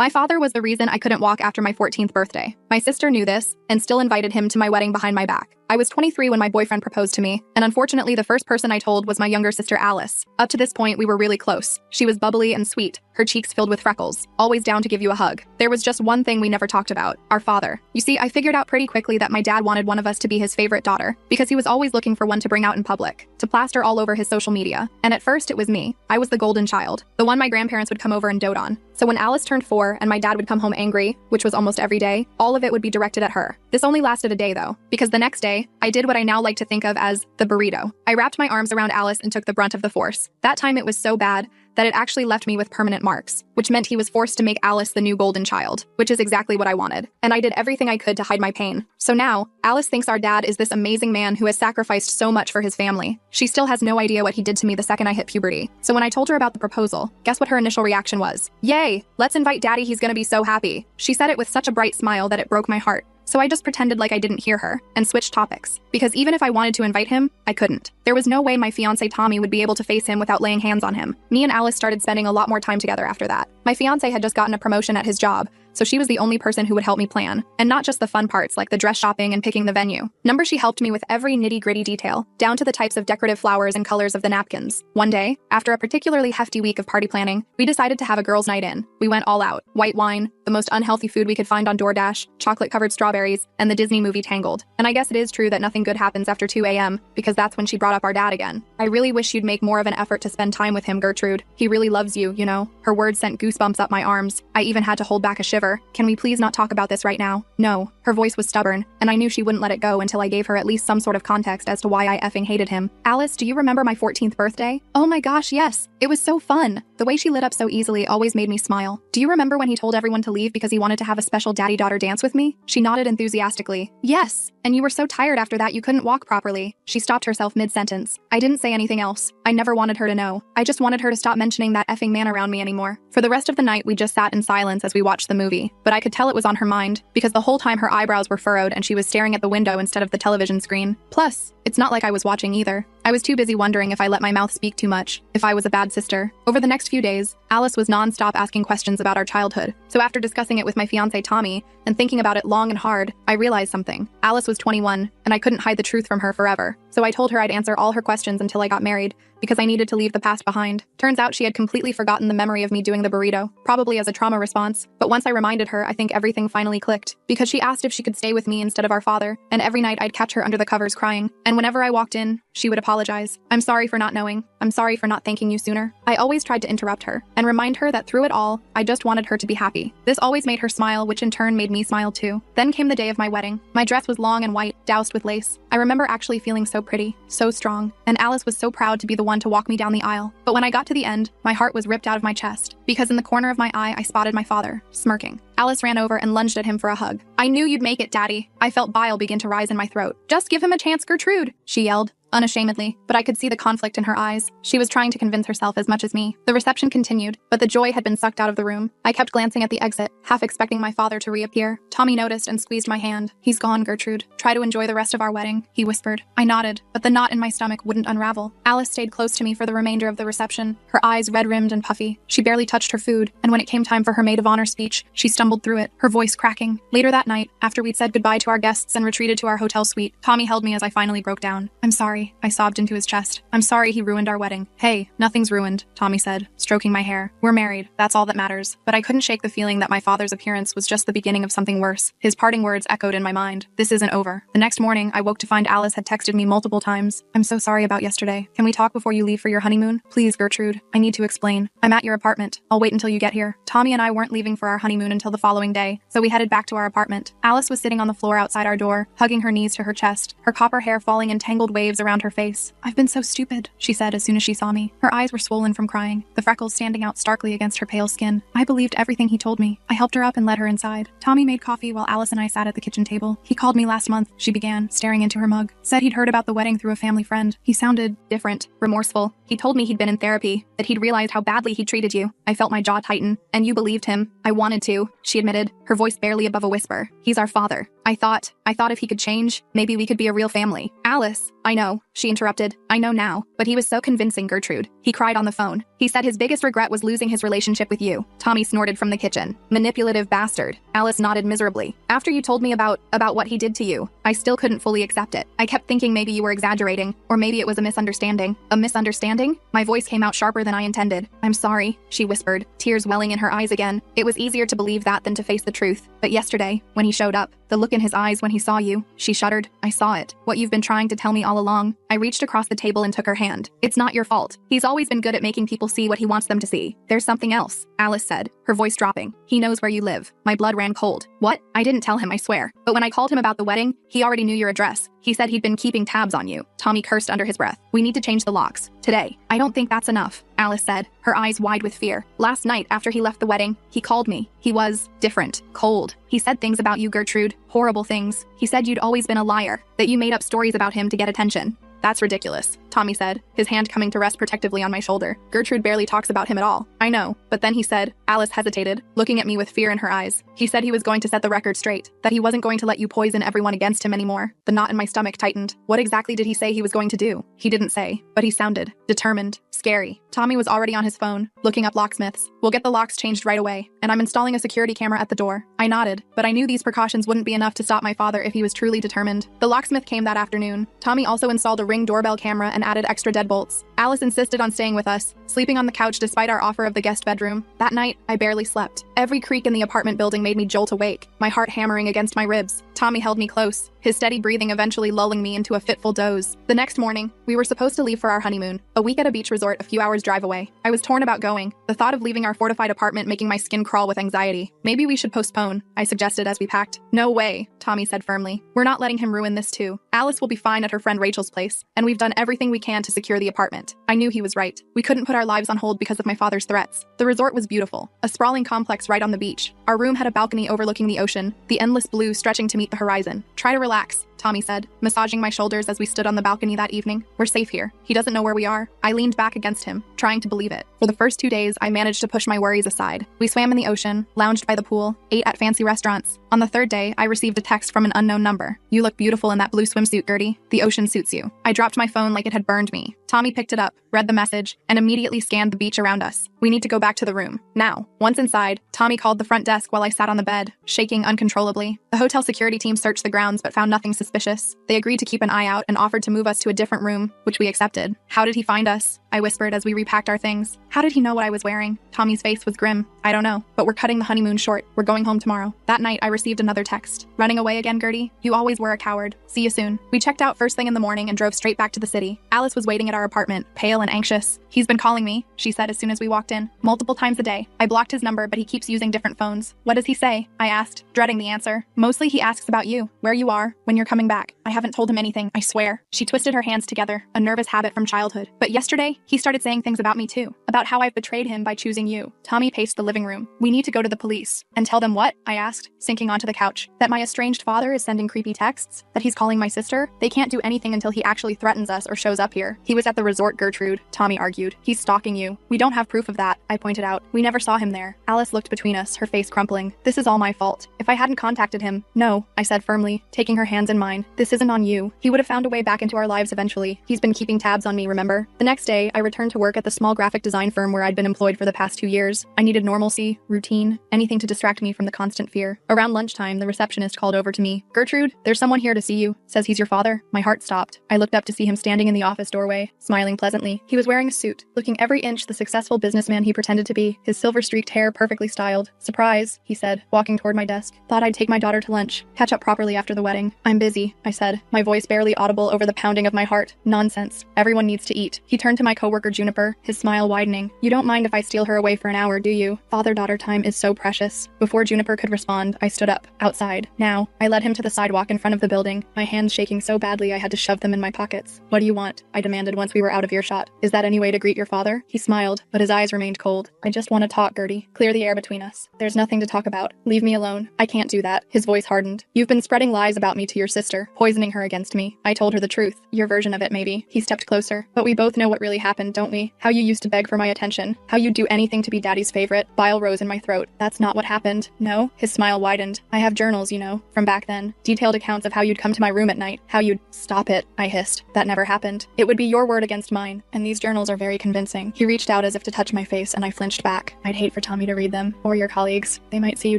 My father was the reason I couldn't walk after my 14th birthday. My sister knew this and still invited him to my wedding behind my back. I was 23 when my boyfriend proposed to me, and unfortunately the first person I told was my younger sister Alice. Up to this point, we were really close. She was bubbly and sweet, her cheeks filled with freckles, always down to give you a hug. There was just one thing we never talked about: our father. You see, I figured out pretty quickly that my dad wanted one of us to be his favorite daughter, because he was always looking for one to bring out in public, to plaster all over his social media. And at first it was me. I was the golden child, the one my grandparents would come over and dote on. So when Alice turned 4 and my dad would come home angry, which was almost every day, all of it would be directed at her. This only lasted a day though, because the next day, I did what I now like to think of as the burrito. I wrapped my arms around Alice and took the brunt of the force. That time it was so bad that it actually left me with permanent marks, which meant he was forced to make Alice the new golden child, which is exactly what I wanted. And I did everything I could to hide my pain. So now, Alice thinks our dad is this amazing man who has sacrificed so much for his family. She still has no idea what he did to me the second I hit puberty. So when I told her about the proposal, guess what her initial reaction was? Yay! Let's invite daddy, he's gonna be so happy. She said it with such a bright smile that it broke my heart. So I just pretended like I didn't hear her and switched topics, because even if I wanted to invite him, I couldn't. There was no way my fiancé Tommy would be able to face him without laying hands on him. Me and Alice started spending a lot more time together after that. My fiancé had just gotten a promotion at his job, so she was the only person who would help me plan, and not just the fun parts like the dress shopping and picking the venue. She helped me with every nitty-gritty detail, down to the types of decorative flowers and colors of the napkins. One day, after a particularly hefty week of party planning, we decided to have a girls' night in. We went all out. White wine, the most unhealthy food we could find on DoorDash, chocolate-covered strawberries, and the Disney movie Tangled. And I guess it is true that nothing good happens after 2 a.m., because that's when she brought up our dad again. I really wish you'd make more of an effort to spend time with him, Gertrude. He really loves you, you know. Her words sent goosebumps up my arms. I even had to hold back a shiver. Can we please not talk about this right now? No. Her voice was stubborn, and I knew she wouldn't let it go until I gave her at least some sort of context as to why I effing hated him. Alice, do you remember my 14th birthday? Oh my gosh, yes. It was so fun. The way she lit up so easily always made me smile. Do you remember when he told everyone to leave because he wanted to have a special daddy-daughter dance with me? She nodded enthusiastically. Yes. And you were so tired after that you couldn't walk properly. She stopped herself mid-sentence. I didn't say anything else. I never wanted her to know. I just wanted her to stop mentioning that effing man around me anymore. For the rest of the night, we just sat in silence as we watched the movie, but I could tell it was on her mind, because the whole time her eyebrows were furrowed and she was staring at the window instead of the television screen. Plus, it's not like I was watching either. I was too busy wondering if I let my mouth speak too much, if I was a bad sister. Over the next few days, Alice was non-stop asking questions about our childhood. So after discussing it with my fiancé Tommy, and thinking about it long and hard, I realized something. Alice was 21, and I couldn't hide the truth from her forever. So I told her I'd answer all her questions until I got married, because I needed to leave the past behind. Turns out she had completely forgotten the memory of me doing the burrito, probably as a trauma response. But once I reminded her, I think everything finally clicked, because she asked if she could stay with me instead of our father, and every night I'd catch her under the covers crying. And whenever I walked in, she would apologize. I'm sorry for not knowing. I'm sorry for not thanking you sooner. I always tried to interrupt her and remind her that through it all, I just wanted her to be happy. This always made her smile, which in turn made me smile too. Then came the day of my wedding. My dress was long and white, doused with lace. I remember actually feeling so pretty, so strong, and Alice was so proud to be the one to walk me down the aisle. But when I got to the end, my heart was ripped out of my chest, because in the corner of my eye, I spotted my father, smirking. Alice ran over and lunged at him for a hug. I knew you'd make it, Daddy. I felt bile begin to rise in my throat. Just give him a chance, Gertrude, she yelled, unashamedly, but I could see the conflict in her eyes. She was trying to convince herself as much as me. The reception continued, but the joy had been sucked out of the room. I kept glancing at the exit, half expecting my father to reappear. Tommy noticed and squeezed my hand. He's gone, Gertrude. Try to enjoy the rest of our wedding, he whispered. I nodded, but the knot in my stomach wouldn't unravel. Alice stayed close to me for the remainder of the reception, her eyes red-rimmed and puffy. She barely touched her food, and when it came time for her maid of honor speech, she stumbled through it, her voice cracking. Later that night, after we'd said goodbye to our guests and retreated to our hotel suite, Tommy held me as I finally broke down. I'm sorry, I sobbed into his chest. I'm sorry he ruined our wedding. Hey, nothing's ruined, Tommy said, stroking my hair. We're married, that's all that matters. But I couldn't shake the feeling that my father's appearance was just the beginning of something worse. His parting words echoed in my mind. This isn't over. The next morning, I woke to find Alice had texted me multiple times. I'm so sorry about yesterday. Can we talk before you leave for your honeymoon? Please, Gertrude. I need to explain. I'm at your apartment. I'll wait until you get here. Tommy and I weren't leaving for our honeymoon until the following day, so we headed back to our apartment. Alice was sitting on the floor outside our door, hugging her knees to her chest, her copper hair falling in tangled waves around her face. I've been so stupid, she said as soon as she saw me. Her eyes were swollen from crying, the freckles standing out starkly against her pale skin. I believed everything he told me. I helped her up and led her inside. Tommy made coffee while Alice and I sat at the kitchen table. He called me last month, she began, staring into her mug. Said he'd heard about the wedding through a family friend. He sounded different, remorseful. He told me he'd been in therapy, that he'd realized how badly he treated you. I felt my jaw tighten. And you believed him. I wanted to, she admitted, her voice barely above a whisper. He's our father. I thought if he could change, maybe we could be a real family. Alice, I know, she interrupted. I know now, but he was so convincing, Gertrude. He cried on the phone. He said his biggest regret was losing his relationship with you. Tommy snorted from the kitchen. Manipulative bastard. Alice nodded miserably. After you told me about what he did to you, I still couldn't fully accept it. I kept thinking maybe you were exaggerating, or maybe it was a misunderstanding. A misunderstanding? My voice came out sharper than I intended. I'm sorry, she whispered, tears welling in her eyes again. It was easier to believe that than to face the truth. But yesterday, when he showed up, the look in his eyes when he saw you, she shuddered. I saw it. What you've been trying to tell me all along. I reached across the table and took her hand. It's not your fault. He's always been good at making people see what he wants them to see. There's something else, Alice said, her voice dropping. He knows where you live. My blood ran cold. What? I didn't tell him, I swear. But when I called him about the wedding, he already knew your address. He said he'd been keeping tabs on you. Tommy cursed under his breath. We need to change the locks. Today. I don't think that's enough, Alice said, her eyes wide with fear. Last night, after he left the wedding, he called me. He was different, cold. He said things about you, Gertrude, horrible things. He said you'd always been a liar, that you made up stories about him to get attention. That's ridiculous, Tommy said, his hand coming to rest protectively on my shoulder. Gertrude barely talks about him at all. I know, but then he said, Alice hesitated, looking at me with fear in her eyes. He said he was going to set the record straight, that he wasn't going to let you poison everyone against him anymore. The knot in my stomach tightened. What exactly did he say he was going to do? He didn't say, but he sounded determined, scary. Tommy was already on his phone, looking up locksmiths. We'll get the locks changed right away, and I'm installing a security camera at the door. I nodded, but I knew these precautions wouldn't be enough to stop my father if he was truly determined. The locksmith came that afternoon. Tommy also installed a Ring doorbell camera and added extra deadbolts. Alice insisted on staying with us, sleeping on the couch despite our offer of the guest bedroom. That night, I barely slept. Every creak in the apartment building made me jolt awake, my heart hammering against my ribs. Tommy held me close, his steady breathing eventually lulling me into a fitful doze. The next morning, we were supposed to leave for our honeymoon, a week at a beach resort a few hours drive away. I was torn about going, the thought of leaving our fortified apartment making my skin crawl with anxiety. Maybe we should postpone, I suggested as we packed. No way, Tommy said firmly. We're not letting him ruin this too. Alice will be fine at her friend Rachel's place, and we've done everything we can to secure the apartment. I knew he was right. We couldn't put our lives on hold because of my father's threats. The resort was beautiful, a sprawling complex right on the beach. Our room had a balcony overlooking the ocean, the endless blue stretching to meet the horizon. Try to relax, Tommy said, massaging my shoulders as we stood on the balcony that evening. We're safe here. He doesn't know where we are. I leaned back against him, trying to believe it. For the first 2 days, I managed to push my worries aside. We swam in the ocean, lounged by the pool, ate at fancy restaurants. On the third day, I received a text from an unknown number. You look beautiful in that blue swimsuit, Gertie. The ocean suits you. I dropped my phone like it had burned me. Tommy picked it up, read the message, and immediately scanned the beach around us. We need to go back to the room. Now. Once inside, Tommy called the front desk while I sat on the bed, shaking uncontrollably. The hotel security team searched the grounds but found nothing suspicious. They agreed to keep an eye out and offered to move us to a different room, which we accepted. How did he find us? I whispered as we repacked our things. How did he know what I was wearing? Tommy's face was grim. I don't know, but we're cutting the honeymoon short. We're going home tomorrow. That night, I received another text. Running away again, Gertie? You always were a coward. See you soon. We checked out first thing in the morning and drove straight back to the city. Alice was waiting at our apartment, pale and anxious. He's been calling me, she said as soon as we walked in. Multiple times a day. I blocked his number, but he keeps using different phones. What does he say? I asked, dreading the answer. Mostly he asks about you, where you are, when you're coming back. I haven't told him anything, I swear. She twisted her hands together, a nervous habit from childhood. But yesterday, he started saying things about me too. About how I've betrayed him by choosing you. Tommy paced the living room. We need to go to the police. And tell them what? I asked, sinking onto the couch. That my estranged father is sending creepy texts? That he's calling my sister? They can't do anything until he actually threatens us or shows up here. He was at the resort, Gertrude, Tommy argued. He's stalking you. We don't have proof of that, I pointed out. We never saw him there. Alice looked between us, her face crumpling. This is all my fault. If I hadn't contacted him, no, I said firmly, taking her hands in mine. This isn't on you. He would have found a way back into our lives eventually. He's been keeping tabs on me, remember? The next day, I returned to work at the small graphic design firm where I'd been employed for the past 2 years. I needed normalcy, routine, anything to distract me from the constant fear. Around lunchtime, the receptionist called over to me. Gertrude, there's someone here to see you. Says he's your father. My heart stopped. I looked up to see him standing in the office doorway, smiling pleasantly. He was wearing a suit, looking every inch the successful businessman he pretended to be, his silver-streaked hair perfectly styled. Surprise, he said, walking toward my desk. Thought I'd take my daughter to lunch. Catch up properly after the wedding. I'm busy, I said, my voice barely audible over the pounding of my heart. Nonsense. Everyone needs to eat. He turned to my coworker Juniper, his smile widening. You don't mind if I steal her away for an hour, do you? Father-daughter time is so precious. Before Juniper could respond, I stood up, outside. Now, I led him to the sidewalk in front of the building, my hands shaking so badly I had to shove them in my pockets. What do you want? I demanded once we were out of earshot. Is that any way to greet your father? He smiled, but his eyes remained cold. I just want to talk, Gertie. Clear the air between us. There's nothing to talk about. Leave me alone. I can't do that. His voice hardened. You've been spreading lies about me to your sister, poisoning her against me. I told her the truth. Your version of it, maybe. He stepped closer. But we both know what really happened, don't we? How you used to beg for my attention. How you'd do anything to be Daddy's favorite. Bile rose in my throat. That's not what happened. No? His smile widened. I have journals, you know, from back then. Detailed accounts of how you'd come to my room at night. How you'd... Stop it, I hissed. That never happened. It would be your word against mine. And these journals are very very convincing. He reached out as if to touch my face, and I flinched back. I'd hate for Tommy to read them, or your colleagues. They might see you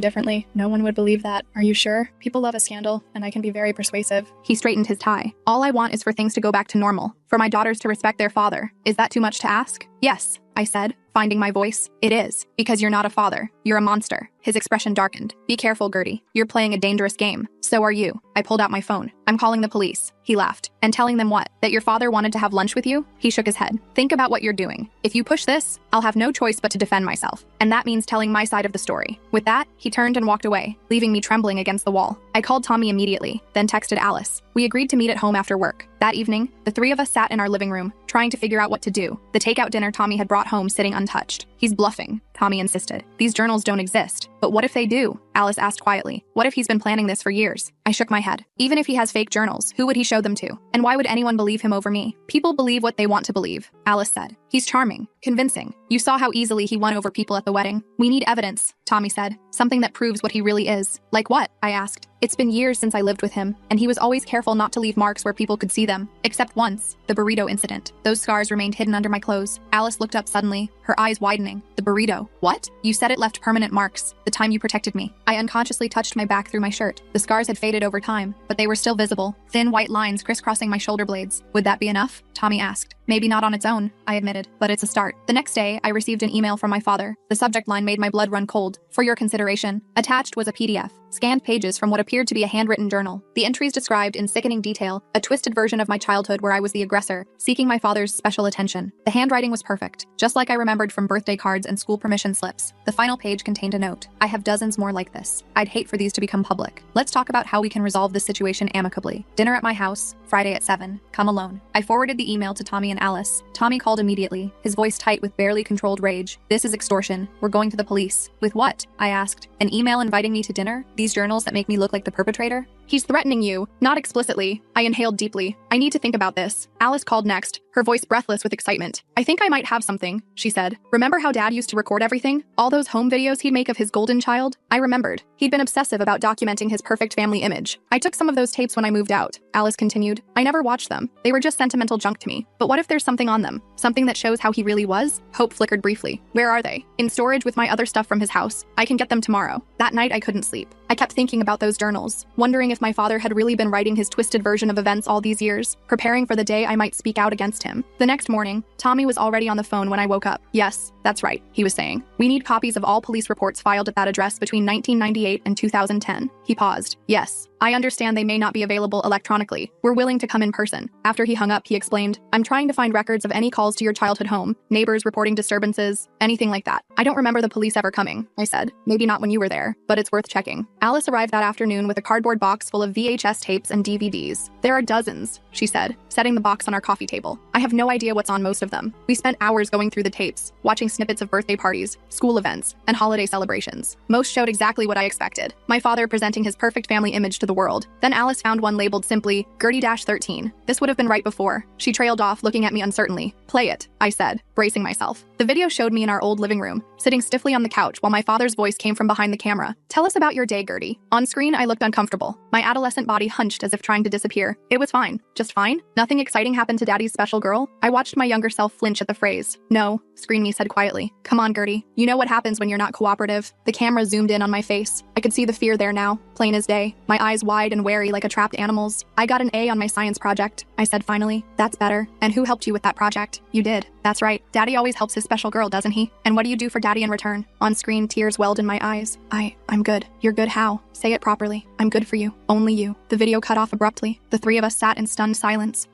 differently. No one would believe that. Are you sure? People love a scandal, and I can be very persuasive. He straightened his tie. All I want is for things to go back to normal, for my daughters to respect their father. Is that too much to ask? Yes, I said, finding my voice. It is, because you're not a father. You're a monster. His expression darkened. Be careful, Gertie. You're playing a dangerous game. So are you. I pulled out my phone. I'm calling the police. He laughed. And telling them what? That your father wanted to have lunch with you? He shook his head. Think about what you're doing. If you push this, I'll have no choice but to defend myself. And that means telling my side of the story. With that, he turned and walked away, leaving me trembling against the wall. I called Tommy immediately, then texted Alice. We agreed to meet at home after work. That evening, the three of us sat in our living room, trying to figure out what to do. The takeout dinner Tommy had brought home sitting untouched. He's bluffing, Tommy insisted. These journals don't exist. But what if they do? Alice asked quietly. What if he's been planning this for years? I shook my head. Even if he has fake journals, who would he show them to? And why would anyone believe him over me? People believe what they want to believe, Alice said. He's charming, convincing. You saw how easily he won over people at the wedding. We need evidence, Tommy said. Something that proves what he really is. Like what? I asked. It's been years since I lived with him, and he was always careful not to leave marks where people could see them. Except once, the burrito incident. Those scars remained hidden under my clothes. Alice looked up suddenly, her eyes widening. The burrito. What? You said it left permanent marks, the time you protected me. I unconsciously touched my back through my shirt. The scars had faded over time, but they were still visible. Thin white lines crisscrossing my shoulder blades. Would that be enough? Tommy asked. Maybe not on its own, I admitted, but it's a start. The next day, I received an email from my father. The subject line made my blood run cold. For your consideration. Attached was a PDF. Scanned pages from what appeared to be a handwritten journal. The entries described in sickening detail a twisted version of my childhood where I was the aggressor, seeking my father's special attention. The handwriting was perfect, just like I remembered from birthday cards and school permission slips. The final page contained a note. I have dozens more like this. I'd hate for these to become public. Let's talk about how we can resolve this situation amicably. Dinner at my house, Friday at 7. Come alone. I forwarded the email to Tommy and Alice. Tommy called immediately, his voice tight with barely controlled rage. This is extortion. We're going to the police. With what? I asked. An email inviting me to dinner? These journals that make me look like the perpetrator? He's threatening you. Not explicitly. I inhaled deeply. I need to think about this. Alice called next, her voice breathless with excitement. I think I might have something, she said. Remember how Dad used to record everything? All those home videos he'd make of his golden child? I remembered. He'd been obsessive about documenting his perfect family image. I took some of those tapes when I moved out, Alice continued. I never watched them. They were just sentimental junk to me. But what if there's something on them? Something that shows how he really was? Hope flickered briefly. Where are they? In storage with my other stuff from his house. I can get them tomorrow. That night I couldn't sleep. I kept thinking about those journals, wondering if my father had really been writing his twisted version of events all these years, preparing for the day I might speak out against him. The next morning, Tommy was already on the phone when I woke up. Yes, that's right, he was saying. We need copies of all police reports filed at that address between 1998 and 2010. He paused. Yes, I understand they may not be available electronically. We're willing to come in person. After he hung up, he explained, I'm trying to find records of any calls to your childhood home, neighbors reporting disturbances, anything like that. I don't remember the police ever coming, I said. Maybe not when you were there, but it's worth checking. Alice arrived that afternoon with a cardboard box full of VHS tapes and DVDs. There are dozens, she said, setting the box on our coffee table. I have no idea what's on most of them. We spent hours going through the tapes, watching snippets of birthday parties, school events, and holiday celebrations. Most showed exactly what I expected. My father presenting his perfect family image to the world. Then Alice found one labeled simply, Gertie-13. This would have been right before. She trailed off, looking at me uncertainly. Play it, I said, bracing myself. The video showed me in our old living room, sitting stiffly on the couch while my father's voice came from behind the camera. Tell us about your day, Gertie. On screen, I looked uncomfortable. My adolescent body hunched as if trying to disappear. It was fine. Just fine. Nothing exciting happened to Daddy's special girl. I watched my younger self flinch at the phrase. No, Screen Me said quietly. Come on, Gertie. You know what happens when you're not cooperative. The camera zoomed in on my face. I could see the fear there now, plain as day, my eyes wide and wary like a trapped animal's. I got an A on my science project, I said finally. That's better. And who helped you with that project? You did. That's right. Daddy always helps his special girl, doesn't he? And what do you do for Daddy in return? On screen, tears welled in my eyes. I'm good. You're good how? Say it properly. I'm good for you. Only you. The video cut off abruptly. The three of us sat in stunned silence.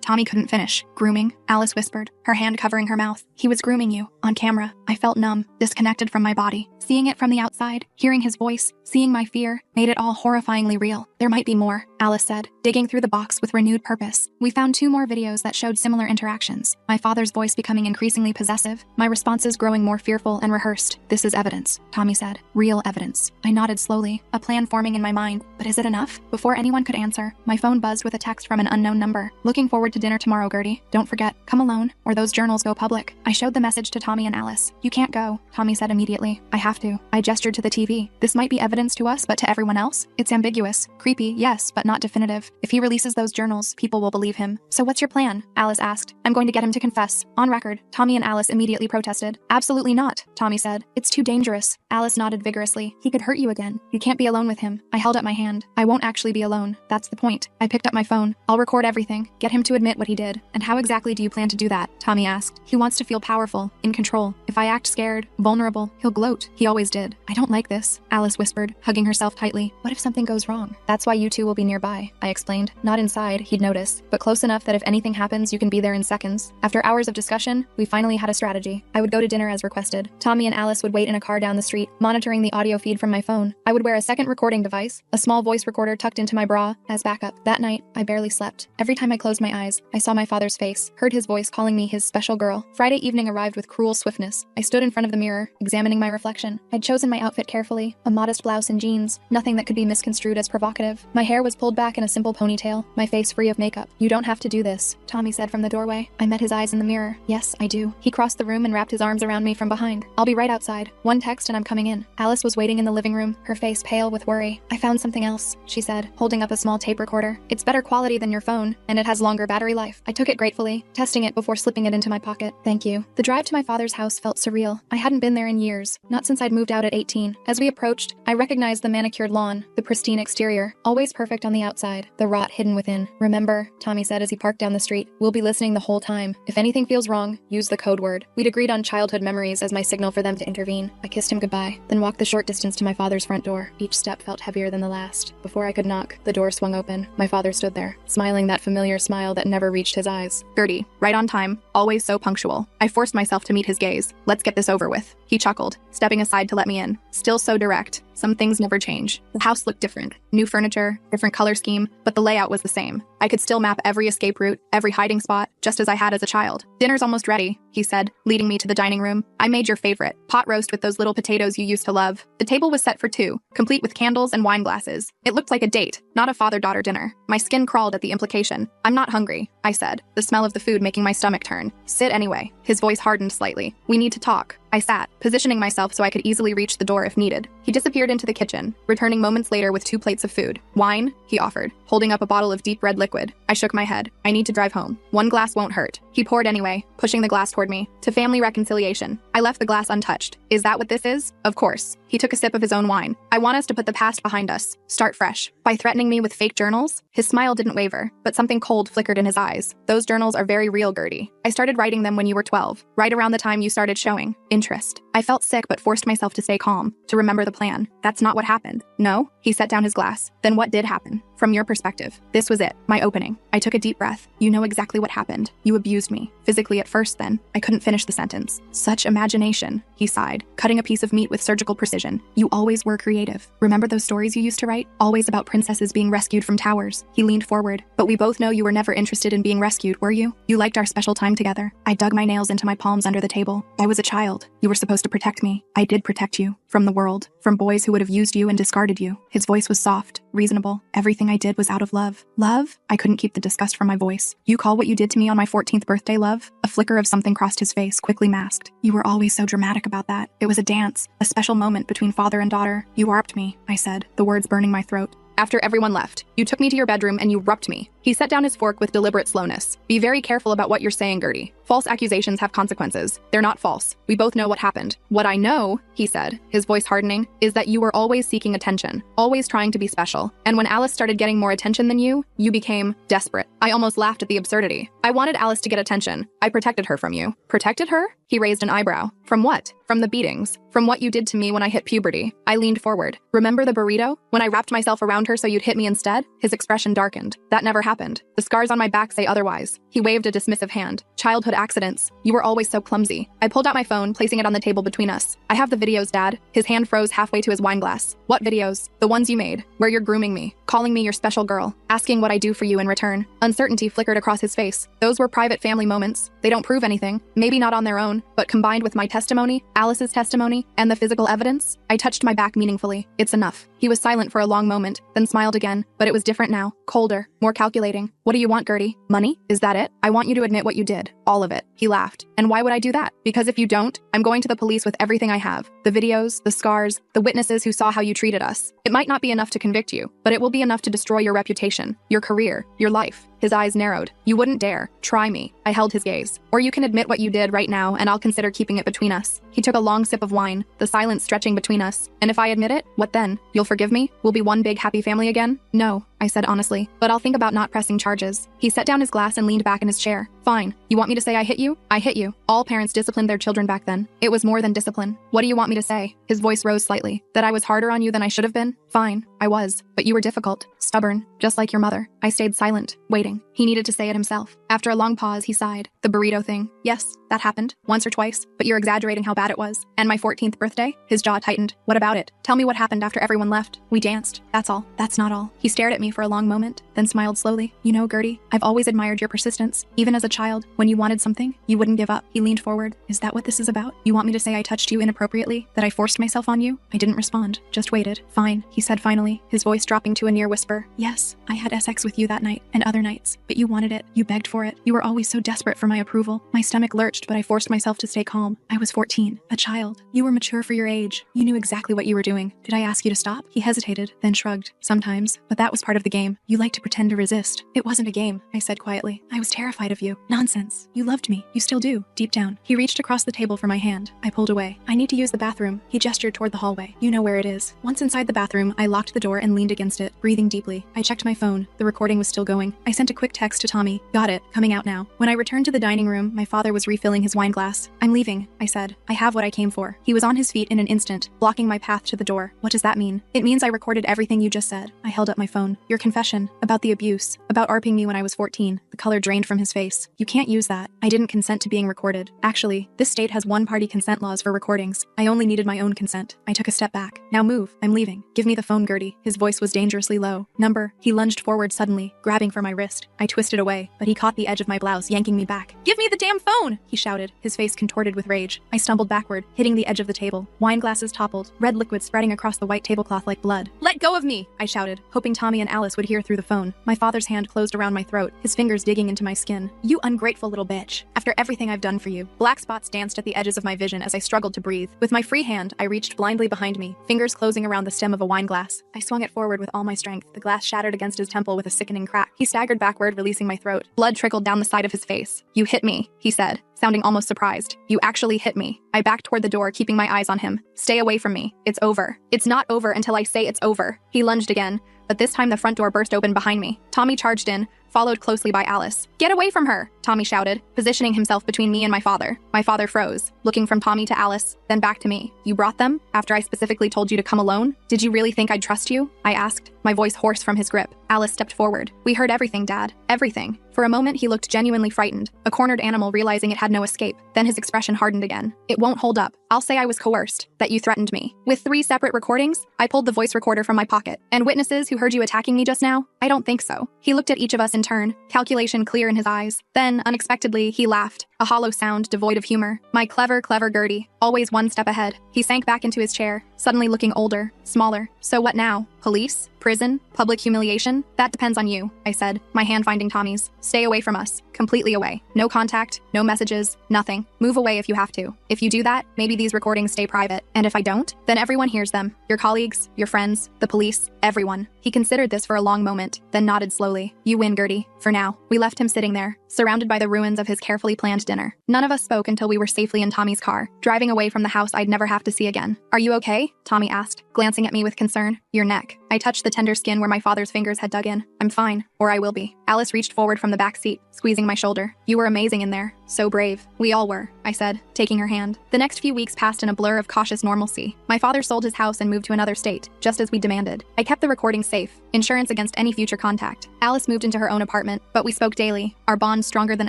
Tommy couldn't finish. Grooming? Alice whispered, her hand covering her mouth. He was grooming you. On camera. I felt numb, disconnected from my body. Seeing it from the outside, hearing his voice, seeing my fear, made it all horrifyingly real. There might be more, Alice said, digging through the box with renewed purpose. We found 2 more videos that showed similar interactions. My father's voice becoming increasingly possessive, my responses growing more fearful and rehearsed. This is evidence, Tommy said. Real evidence. I nodded slowly, a plan forming in my mind. But is it enough? Before anyone could answer, my phone buzzed with a text from an unknown number. Looking forward to to dinner tomorrow, Gertie. Don't forget, come alone, or those journals go public. I showed the message to Tommy and Alice. You can't go, Tommy said immediately. I have to. I gestured to the TV. This might be evidence to us, but to everyone else, it's ambiguous. Creepy, yes, but not definitive. If he releases those journals, people will believe him. So what's your plan? Alice asked. I'm going to get him to confess. On record. Tommy and Alice immediately protested. Absolutely not, Tommy said. It's too dangerous. Alice nodded vigorously. He could hurt you again. You can't be alone with him. I held up my hand. I won't actually be alone. That's the point. I picked up my phone. I'll record everything. Get him to admit what he did. And how exactly do you plan to do that? Tommy asked. He wants to feel powerful, in control. If I act scared, vulnerable, he'll gloat. He always did. I don't like this, Alice whispered, hugging herself tightly. What if something goes wrong? That's why you two will be nearby, I explained. Not inside, he'd notice, but close enough that if anything happens, you can be there in seconds. After hours of discussion, we finally had a strategy. I would go to dinner as requested. Tommy and Alice would wait in a car down the street, monitoring the audio feed from my phone. I would wear a second recording device, a small voice recorder tucked into my bra, as backup. That night, I barely slept. Every time I closed my eyes, I saw my father's face, heard his voice calling me his special girl. Friday evening arrived with cruel swiftness. I stood in front of the mirror, examining my reflection. I'd chosen my outfit carefully, a modest blouse and jeans, nothing that could be misconstrued as provocative. My hair was pulled back in a simple ponytail, my face free of makeup. You don't have to do this, Tommy said from the doorway. I met his eyes in the mirror. Yes, I do. He crossed the room and wrapped his arms around me from behind. I'll be right outside. One text and I'm coming in. Alice was waiting in the living room, her face pale with worry. I found something else, she said, holding up a small tape recorder. It's better quality than your phone, and it has longer battery life. I took it gratefully, testing it before slipping it into my pocket. Thank you. The drive to my father's house felt surreal. I hadn't been there in years, not since I'd moved out at 18. As we approached, I recognized the manicured lawn, the pristine exterior, always perfect on the outside, the rot hidden within. Remember, Tommy said as he parked down the street, we'll be listening the whole time. If anything feels wrong, use the code word. We'd agreed on childhood memories as my signal for them to intervene. I kissed him goodbye, then walked the short distance to my father's front door. Each step felt heavier than the last. Before I could knock, the door swung open. My father stood there, smiling that familiar smile that never reached his eyes. Gertie, right on time, always so punctual. I forced myself to meet his gaze. Let's get this over with. He chuckled, stepping aside to let me in. Still so direct. Some things never change. The house looked different. New furniture, different color scheme, but the layout was the same. I could still map every escape route, every hiding spot, just as I had as a child. Dinner's almost ready, he said, leading me to the dining room. I made your favorite, pot roast with those little potatoes you used to love. The table was set for two, complete with candles and wine glasses. It looked like a date, not a father-daughter dinner. My skin crawled at the implication. I'm not hungry, I said, the smell of the food making my stomach turn. Sit anyway. His voice hardened slightly. We need to talk. I sat, positioning myself so I could easily reach the door if needed. He disappeared into the kitchen, returning moments later with 2 plates of food. Wine, he offered, holding up a bottle of deep red liquid. I shook my head. I need to drive home. 1 glass won't hurt. He poured anyway, pushing the glass toward me. To family reconciliation. I left the glass untouched. Is that what this is? Of course. He took a sip of his own wine. I want us to put the past behind us. Start fresh. By threatening me with fake journals? His smile didn't waver, but something cold flickered in his eyes. Those journals are very real, Gertie. I started writing them when you were 12, right around the time you started showing interest. I felt sick but forced myself to stay calm, to remember the plan. That's not what happened. No? He set down his glass. Then what did happen? From your perspective, this was it, my opening. I took a deep breath. You know exactly what happened. You abused me. Physically at first then. I couldn't finish the sentence. Such imagination, he sighed, cutting a piece of meat with surgical precision. You always were creative. Remember those stories you used to write? Always about princesses being rescued from towers. He leaned forward. But we both know you were never interested in being rescued, were you? You liked our special time together. I dug my nails into my palms under the table. I was a child. You were supposed to protect me. I did protect you. From the world. From boys who would have used you and discarded you. His voice was soft, reasonable. Everything I did was out of love. Love? I couldn't keep the disgust from my voice. You call what you did to me on my 14th birthday love? A flicker of something crossed his face, quickly masked. You were always so dramatic about that. It was a dance, a special moment between father and daughter. You warped me, I said, the words burning my throat. After everyone left, you took me to your bedroom and you whooped me. He set down his fork with deliberate slowness. Be very careful about what you're saying, Gertie. False accusations have consequences. They're not false. We both know what happened. What I know, he said, his voice hardening, is that you were always seeking attention, always trying to be special. And when Alice started getting more attention than you became desperate. I almost laughed at the absurdity. I wanted Alice to get attention. I protected her from you. Protected her? He raised an eyebrow. From what? From the beatings. From what you did to me when I hit puberty. I leaned forward. Remember the burrito? When I wrapped myself around her so you'd hit me instead? His expression darkened. That never happened. The scars on my back say otherwise. He waved a dismissive hand. Childhood accidents. You were always so clumsy. I pulled out my phone, placing it on the table between us. I have the videos, Dad. His hand froze halfway to his wine glass. What videos? The ones you made, where you're grooming me, calling me your special girl, asking what I do for you in return. Uncertainty flickered across his face. Those were private family moments. They don't prove anything. Maybe not on their own, but combined with my testimony, Alice's testimony, and the physical evidence, I touched my back meaningfully. It's enough. He was silent for a long moment, then smiled again, but it was different now, colder, more calculating. What do you want, Gertie? Money? Is that it? I want you to admit what you did. All of it. He laughed. And why would I do that? Because if you don't, I'm going to the police with everything I have. The videos, the scars, the witnesses who saw how you treated us. It might not be enough to convict you, but it will be enough to destroy your reputation, your career, your life. His eyes narrowed. You wouldn't dare. Try me. I held his gaze. Or you can admit what you did right now, and I'll consider keeping it between us. He took a long sip of wine, the silence stretching between us. And if I admit it, what then? You'll forgive me? We'll be one big happy family again? No, I said honestly, but I'll think about not pressing charges. He set down his glass and leaned back in his chair. Fine. You want me to say I hit you? I hit you. All parents disciplined their children back then. It was more than discipline. What do you want me to say? His voice rose slightly. That I was harder on you than I should have been? Fine. I was. But you were difficult. Stubborn. Just like your mother. I stayed silent, waiting. He needed to say it himself. After a long pause, he sighed. The burrito thing. Yes, that happened. Once or twice. But you're exaggerating how bad it was. And my 14th birthday? His jaw tightened. What about it? Tell me what happened after everyone left. We danced. That's all. That's not all. He stared at me for a long moment, then smiled slowly. You know, Gertie, I've always admired your persistence. Even as a child, when you wanted something, you wouldn't give up. He leaned forward. Is that what this is about? You want me to say I touched you inappropriately? That I forced myself on you? I didn't respond. Just waited. Fine, he said finally, his voice dropping to a near whisper. Yes, I had sex with you that night, and other nights. But you wanted it. You begged for it. You were always so desperate for my approval. My stomach lurched, but I forced myself to stay calm. I was 14, a child. You were mature for your age. You knew exactly what you were doing. Did I ask you to stop? He hesitated, then shrugged. Sometimes, but that was part of the game. You like to pretend to resist. It wasn't a game, I said quietly. I was terrified of you. Nonsense. You loved me. You still do, deep down. He reached across the table for my hand. I pulled away. I need to use the bathroom. He gestured toward the hallway. You know where it is. Once inside the bathroom, I locked the door and leaned against it, breathing deeply. I checked my phone. The recording was still going. I sent a quick text to Tommy. Got it. Coming out now. When I returned to the dining room, my father was refilling his wine glass. I'm leaving, I said. I have what I came for. He was on his feet in an instant, blocking my path to the door. What does that mean? It means I recorded everything you just said. I held up my phone. Your confession. About the abuse. About ARPing me when I was 14. The color drained from his face. You can't use that. I didn't consent to being recorded. Actually, this state has one-party consent laws for recordings. I only needed my own consent. I took a step back. Now move. I'm leaving. Give me the phone, Gertie. His voice was dangerously low. Number. He lunged forward suddenly, grabbing for my wrist. I twisted away, but he caught the edge of my blouse, yanking me back. Give me the damn phone! He shouted, his face contorted with rage. I stumbled backward, hitting the edge of the table. Wine glasses toppled, red liquid spreading across the white tablecloth like blood. Let go of me! I shouted, hoping Tommy and Alice would hear through the phone. My father's hand closed around my throat, his fingers digging into my skin. You ungrateful little bitch. After everything I've done for you. Black spots danced at the edges of my vision as I struggled to breathe. With my free hand, I reached blindly behind me, fingers closing around the stem of a wine glass. I swung it forward with all my strength. The glass shattered against his temple with a sickening crack. He staggered backward, releasing my throat. Blood trickled down the side of his face. You hit me, he said, sounding almost surprised. You actually hit me. I backed toward the door, keeping my eyes on him. Stay away from me. It's over. It's not over until I say it's over. He lunged again, but this time the front door burst open behind me. Tommy charged in, followed closely by Alice. Get away from her, Tommy shouted, positioning himself between me and my father. My father froze, looking from Tommy to Alice, then back to me. You brought them? After I specifically told you to come alone? Did you really think I'd trust you? I asked, my voice hoarse from his grip. Alice stepped forward. We heard everything, Dad. Everything. For a moment, he looked genuinely frightened, a cornered animal realizing it had no escape. Then his expression hardened again. It won't hold up. I'll say I was coerced, that you threatened me. With 3 separate recordings, I pulled the voice recorder from my pocket. And witnesses who heard you attacking me just now? I don't think so. He looked at each of us in turn, calculation clear in his eyes. Then, unexpectedly, he laughed, a hollow sound devoid of humor. My clever, clever Gertie, always one step ahead. He sank back into his chair, suddenly looking older, smaller. So what now? Police? Prison? Public humiliation? That depends on you, I said, my hand finding Tommy's. Stay away from us. Completely away. No contact, no messages, nothing. Move away if you have to. If you do that, maybe these recordings stay private. And if I don't, then everyone hears them. Your colleagues, your friends, the police, everyone. He considered this for a long moment, then nodded slowly. You win, Gertie. For now. We left him sitting there, surrounded by the ruins of his carefully planned dinner. None of us spoke until we were safely in Tommy's car, driving away from the house I'd never have to see again. Are you okay? Tommy asked, glancing at me with concern. Your neck. I touched the tender skin where my father's fingers had dug in. I'm fine. or I will be. Alice reached forward from the back seat, squeezing my shoulder. You were amazing in there. So brave. We all were, I said, taking her hand. The next few weeks passed in a blur of cautious normalcy. My father sold his house and moved to another state, just as we demanded. I kept the recording safe, insurance against any future contact. Alice moved into her own apartment, but we spoke daily, our bond stronger than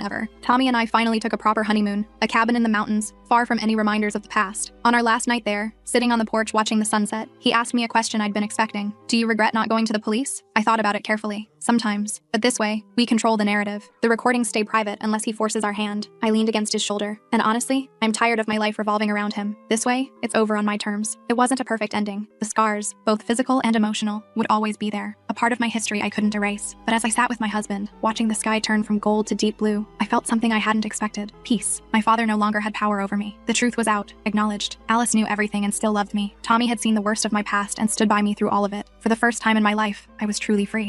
ever. Tommy and I finally took a proper honeymoon, a cabin in the mountains, far from any reminders of the past. On our last night there, sitting on the porch watching the sunset, he asked me a question I'd been expecting. Do you regret not going to the police? I thought about it carefully. Sometimes. But this way, we control the narrative. The recordings stay private unless he forces our hand. I leaned against his shoulder. And honestly, I'm tired of my life revolving around him. This way, it's over on my terms. It wasn't a perfect ending. The scars, both physical and emotional, would always be there. A part of my history I couldn't erase. But as I sat with my husband, watching the sky turn from gold to deep blue, I felt something I hadn't expected. Peace. My father no longer had power over me. The truth was out, acknowledged. Alice knew everything and still loved me. Tommy had seen the worst of my past and stood by me through all of it. For the first time in my life, I was truly free.